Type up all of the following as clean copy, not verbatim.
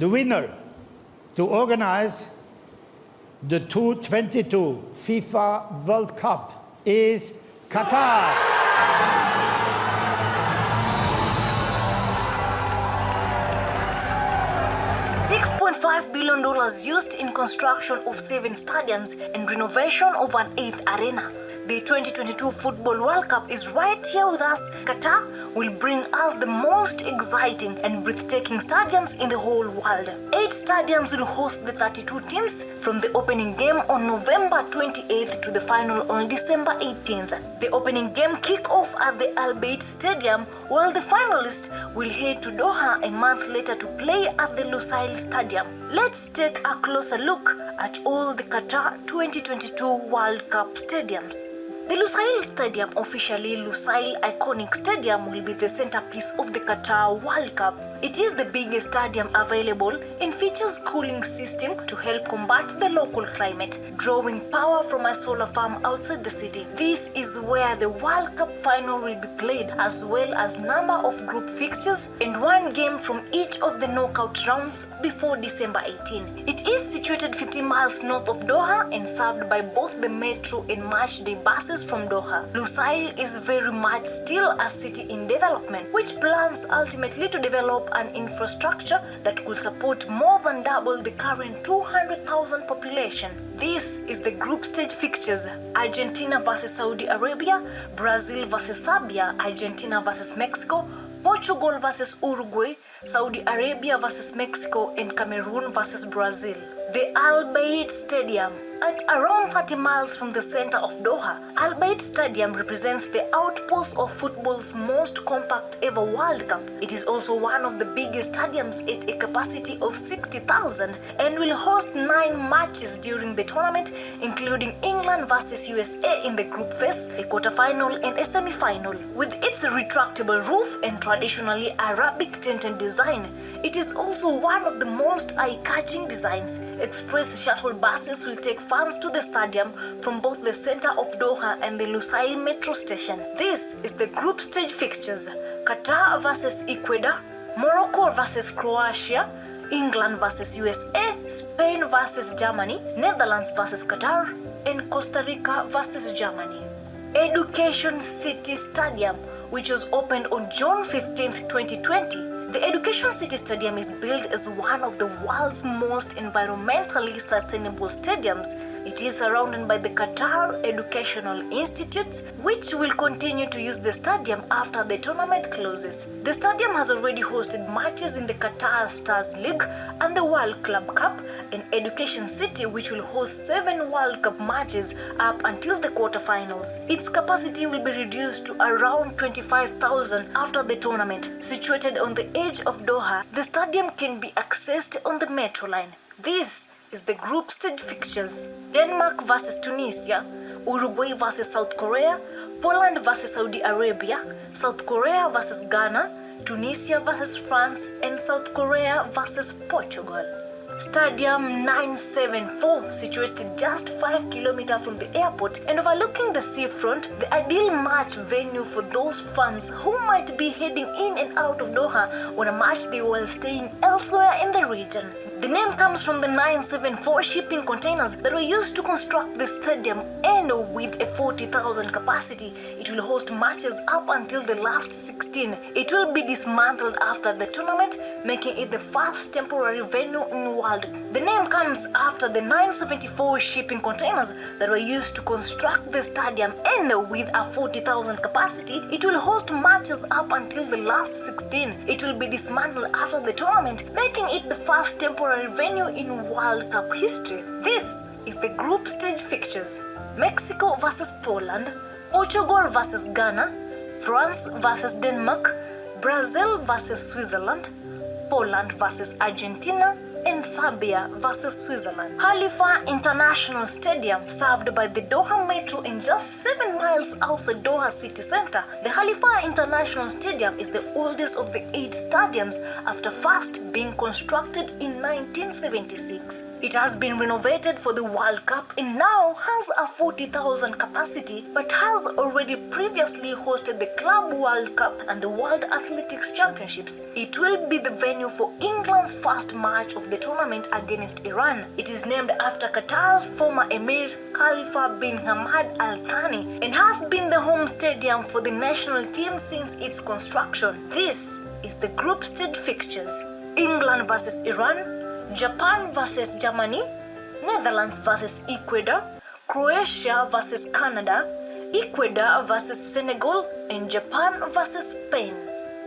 The winner to organize the 2022 FIFA World Cup is Qatar. $6.5 billion used in construction of 7 stadiums and renovation of an 8th arena. The 2022 Football World Cup is right here with us. Qatar will bring us the most exciting and breathtaking stadiums in the whole world. 8 stadiums will host the 32 teams from the opening game on November 28th to the final on December 18th. The opening game kick off at the Al Bayt Stadium, while the finalists will head to Doha a month later to play at the Lusail Stadium. Let's take a closer look at all the Qatar 2022 World Cup stadiums. The Lusail Stadium, officially Lusail Iconic Stadium, will be the centerpiece of the Qatar World Cup. It is the biggest stadium available and features cooling system to help combat the local climate, drawing power from a solar farm outside the city. This is where the World Cup final will be played, as well as number of group fixtures and one game from each of the knockout rounds before December 18. It is situated 50 miles north of Doha and served by both the metro and match day buses from Doha. Lusail is very much still a city in development, which plans ultimately to develop an infrastructure that could support more than double the current 200,000 population. This is the group stage fixtures: Argentina versus Saudi Arabia, Brazil versus Serbia, Argentina versus Mexico, Portugal versus Uruguay, Saudi Arabia versus Mexico, and Cameroon versus Brazil. The Al Bayt Stadium. At around 30 miles from the center of Doha, Al Bayt Stadium represents the outpost of football's most compact ever World Cup. It is also one of the biggest stadiums at a capacity of 60,000 and will host 9 matches during the tournament, including England versus USA in the group phase, a quarterfinal and a semi-final. With its retractable roof and traditionally Arabic tinted design, it is also one of the most eye-catching designs. Express shuttle buses will take fans to the stadium from both the center of Doha and the Lusail metro station. This is the group stage fixtures: Qatar versus Ecuador, Morocco versus Croatia, England versus USA, Spain versus Germany, Netherlands versus Qatar, and Costa Rica versus Germany. Education City Stadium, which was opened on June 15, 2020. The Education City Stadium is built as one of the world's most environmentally sustainable stadiums. It is surrounded by the Qatar Educational Institutes, which will continue to use the stadium after the tournament closes. The stadium has already hosted matches in the Qatar Stars League and the World Club Cup, and Education City, which will host 7 World Cup matches up until the quarterfinals. Its capacity will be reduced to around 25,000 after the tournament. Situated on the edge of Doha, the stadium can be accessed on the metro line. This is the group stage fixtures: Denmark versus Tunisia, Uruguay versus South Korea, Poland versus Saudi Arabia, South Korea versus Ghana, Tunisia versus France, and South Korea versus Portugal. Stadium 974, situated just 5 kilometers from the airport and overlooking the seafront, the ideal match venue for those fans who might be heading in and out of Doha on a match day while staying elsewhere in the region. The name comes from the 974 shipping containers that were used to construct the stadium, and with a 40,000 capacity, it will host matches up until the last 16. It will be dismantled after the tournament, making it the first temporary venue in the world. The name comes after the 974 shipping containers that were used to construct the stadium, and with a 40,000 capacity, it will host matches up until the last 16. It will be dismantled after the tournament, making it the first temporary venue in World Cup history. This is the group stage fixtures: Mexico versus Poland, Portugal versus Ghana, France versus Denmark, Brazil versus Switzerland, Poland versus Argentina, and Serbia versus Switzerland. Khalifa International Stadium, served by the Doha Metro and just 7 miles outside Doha city center. The Khalifa International Stadium is the oldest of the 8 stadiums after first being constructed in 1976. It has been renovated for the World Cup and now has a 40,000 capacity, but has already previously hosted the Club World Cup and the World Athletics Championships. It will be the venue for England's first match of the tournament against Iran. It is named after Qatar's former Emir Khalifa bin Hamad Al Thani and has been the home stadium for the national team since its construction. This is the group stage fixtures: England versus Iran, Japan versus Germany, Netherlands versus Ecuador, Croatia versus Canada, Ecuador versus Senegal, and Japan versus Spain.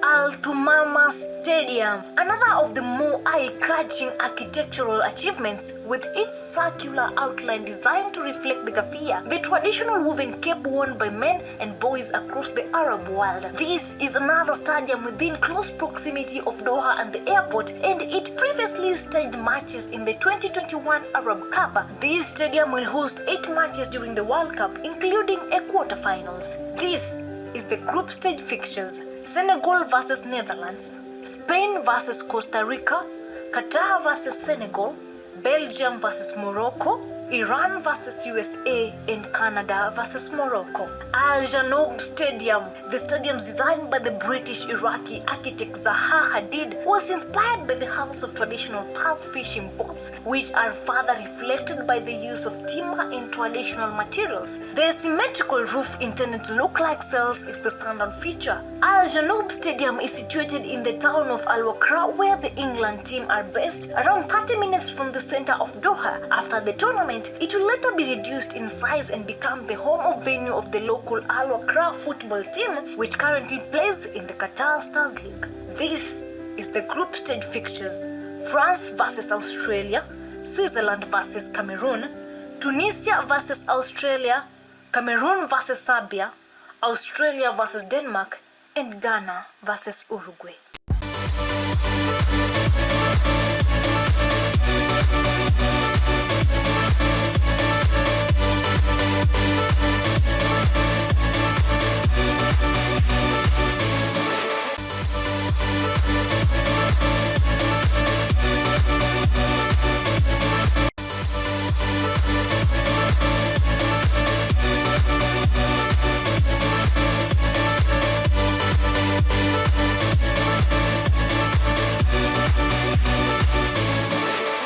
Al Thumama Stadium, another of the more eye-catching architectural achievements, with its circular outline designed to reflect the gaffia, the traditional woven cape worn by men and boys across the Arab world. This is another stadium within close proximity of Doha and the airport, and it previously staged matches in the 2021 Arab Cup. This stadium will host 8 matches during the World Cup, including a quarterfinals. This is the group stage fixtures: Senegal versus Netherlands, Spain versus Costa Rica, Qatar versus Senegal, Belgium versus Morocco, Iran versus USA, and Canada versus Morocco. Al Janoub Stadium, the stadium designed by the British Iraqi architect Zaha Hadid, was inspired by the hulls of traditional pulp fishing boats, which are further reflected by the use of timber and traditional materials. The symmetrical roof, intended to look like sails, is the standard feature. Al Janoub Stadium is situated in the town of Al Wakra, where the England team are based, around 30 minutes from the center of Doha. After the tournament, it will later be reduced in size and become the home of venue of the local Al Wakra football team, which currently plays in the Qatar Stars League. This is the group stage fixtures: France versus Australia, Switzerland versus Cameroon, Tunisia versus Australia, Cameroon versus Serbia, Australia versus Denmark, and Ghana versus Uruguay.